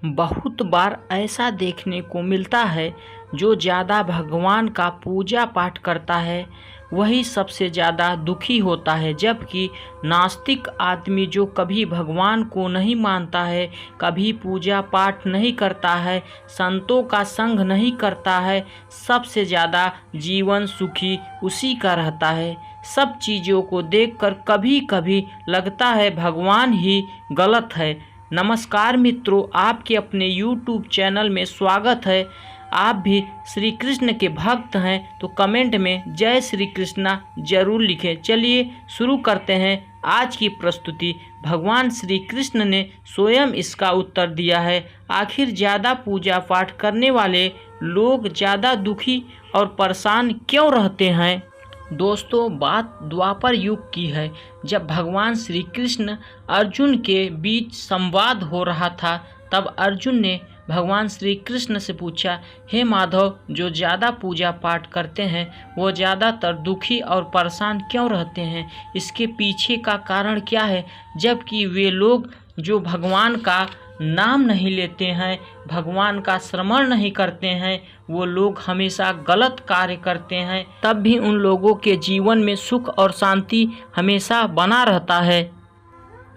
बहुत बार ऐसा देखने को मिलता है, जो ज़्यादा भगवान का पूजा पाठ करता है वही सबसे ज़्यादा दुखी होता है, जबकि नास्तिक आदमी जो कभी भगवान को नहीं मानता है, कभी पूजा पाठ नहीं करता है, संतों का संग नहीं करता है, सबसे ज़्यादा जीवन सुखी उसी का रहता है। सब चीज़ों को देखकर कभी कभी लगता है भगवान ही गलत है। नमस्कार मित्रों, आपके अपने YouTube चैनल में स्वागत है। आप भी श्री कृष्ण के भक्त हैं तो कमेंट में जय श्री कृष्णा जरूर लिखें। चलिए शुरू करते हैं आज की प्रस्तुति। भगवान श्री कृष्ण ने स्वयं इसका उत्तर दिया है। आखिर ज़्यादा पूजा पाठ करने वाले लोग ज़्यादा दुखी और परेशान क्यों रहते हैं? दोस्तों, बात द्वापर युग की है, जब भगवान श्री कृष्ण अर्जुन के बीच संवाद हो रहा था। तब अर्जुन ने भगवान श्री कृष्ण से पूछा, हे माधव, जो ज़्यादा पूजा पाठ करते हैं वो ज़्यादातर दुखी और परेशान क्यों रहते हैं? इसके पीछे का कारण क्या है? जबकि वे लोग जो भगवान का नाम नहीं लेते हैं, भगवान का स्मरण नहीं करते हैं, वो लोग हमेशा गलत कार्य करते हैं, तब भी उन लोगों के जीवन में सुख और शांति हमेशा बना रहता है।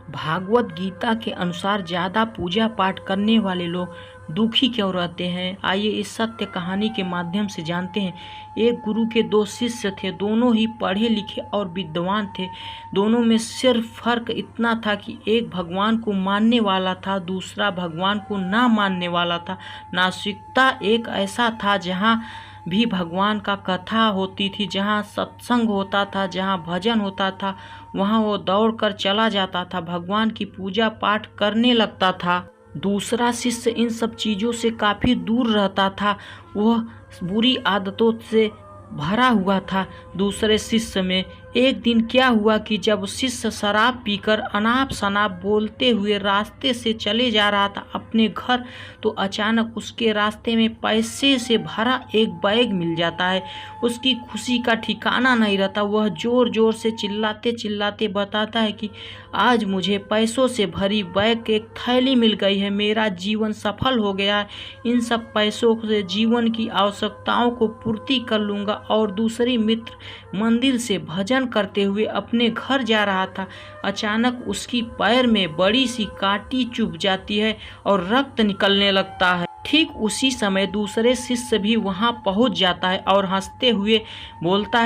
भागवत गीता के अनुसार ज़्यादा पूजा पाठ करने वाले लोग दुखी क्यों रहते हैं? आइए इस सत्य कहानी के माध्यम से जानते हैं। एक गुरु के दो शिष्य थे, दोनों ही पढ़े लिखे और विद्वान थे। दोनों में सिर्फ फर्क इतना था कि एक भगवान को मानने वाला था, दूसरा भगवान को ना मानने वाला था। नास्तिकता एक ऐसा था जहाँ भी भगवान का कथा होती थी, जहाँ सत्संग होता था, जहाँ भजन होता था, वहाँ वो दौड़कर चला जाता था, भगवान की पूजा पाठ करने लगता था। दूसरा शिष्य इन सब चीज़ों से काफ़ी दूर रहता था, वह बुरी आदतों से भरा हुआ था। दूसरे शिष्य में एक दिन क्या हुआ कि जब शिष्य शराब पीकर अनाप शनाप बोलते हुए रास्ते से चले जा रहा था अपने घर, तो अचानक उसके रास्ते में पैसे से भरा एक बैग मिल जाता है। उसकी खुशी का ठिकाना नहीं रहता। वह जोर जोर से चिल्लाते चिल्लाते बताता है कि आज मुझे पैसों से भरी बैग एक थैली मिल गई है, मेरा जीवन सफल हो गया है, इन सब पैसों से जीवन की आवश्यकताओं को पूर्ति कर लूँगा। और दूसरी मित्र मंदिर से भजन करते हुए अपने घर जा रहा था। अचानक उसकी पैर में बड़ी सी कांटी चुभ जाती है और रक्त निकलने लगता है। ठीक उसी समय दूसरे शिष्य भी वहां पहुंच जाता है और हंसते हुए बोलता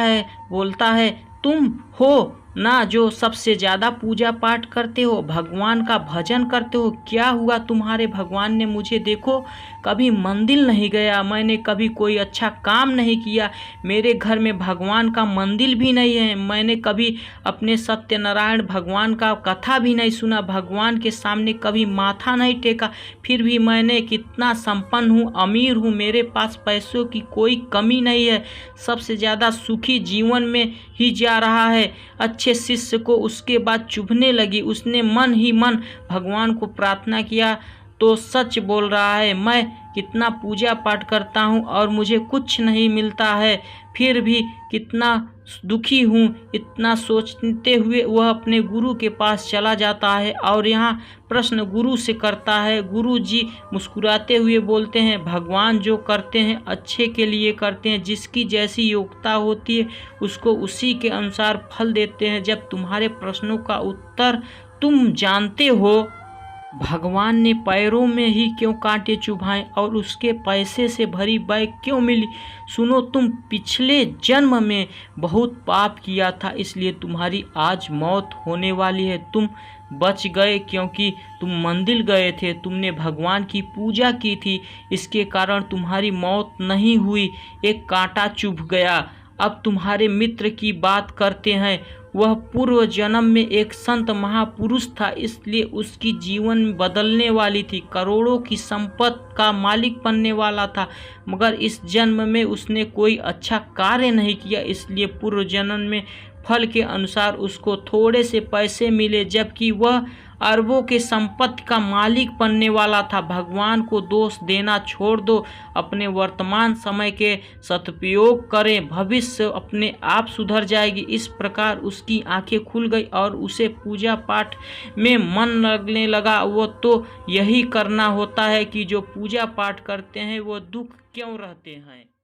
है तुम हो ना जो सबसे ज़्यादा पूजा पाठ करते हो, भगवान का भजन करते हो। क्या हुआ तुम्हारे भगवान ने? मुझे देखो, कभी मंदिर नहीं गया, मैंने कभी कोई अच्छा काम नहीं किया, मेरे घर में भगवान का मंदिर भी नहीं है, मैंने कभी अपने सत्यनारायण भगवान का कथा भी नहीं सुना, भगवान के सामने कभी माथा नहीं टेका, फिर भी मैंने कितना संपन्न हूँ, अमीर हूँ, मेरे पास पैसों की कोई कमी नहीं है, सबसे ज़्यादा सुखी जीवन में ही जा रहा है। अच्छे शिष्य को उसके बाद चुभने लगी। उसने मन ही मन भगवान को प्रार्थना किया, तो सच बोल रहा है, मैं कितना पूजा पाठ करता हूँ और मुझे कुछ नहीं मिलता है, फिर भी कितना दुखी हूँ। इतना सोचते हुए वह अपने गुरु के पास चला जाता है और यहाँ प्रश्न गुरु से करता है। गुरु जी मुस्कुराते हुए बोलते हैं, भगवान जो करते हैं अच्छे के लिए करते हैं, जिसकी जैसी योग्यता होती है उसको उसी के अनुसार फल देते हैं। जब तुम्हारे प्रश्नों का उत्तर तुम जानते हो, भगवान ने पैरों में ही क्यों कांटे चुभाए और उसके पैसे से भरी बैग क्यों मिली? सुनो, तुम पिछले जन्म में बहुत पाप किया था, इसलिए तुम्हारी आज मौत होने वाली है। तुम बच गए क्योंकि तुम मंदिर गए थे, तुमने भगवान की पूजा की थी, इसके कारण तुम्हारी मौत नहीं हुई, एक कांटा चुभ गया। अब तुम्हारे मित्र की बात करते हैं। वह पूर्व जन्म में एक संत महापुरुष था, इसलिए उसकी जीवन बदलने वाली थी, करोड़ों की संपत्ति का मालिक बनने वाला था, मगर इस जन्म में उसने कोई अच्छा कार्य नहीं किया, इसलिए पूर्व जन्म में फल के अनुसार उसको थोड़े से पैसे मिले, जबकि वह अरबों के संपत्ति का मालिक बनने वाला था। भगवान को दोष देना छोड़ दो, अपने वर्तमान समय के सदुपयोग करें, भविष्य अपने आप सुधर जाएगी। इस प्रकार उसकी आंखें खुल गई और उसे पूजा पाठ में मन लगने लगा। वो तो यही करना होता है कि जो पूजा पाठ करते हैं वो दुख क्यों रहते हैं।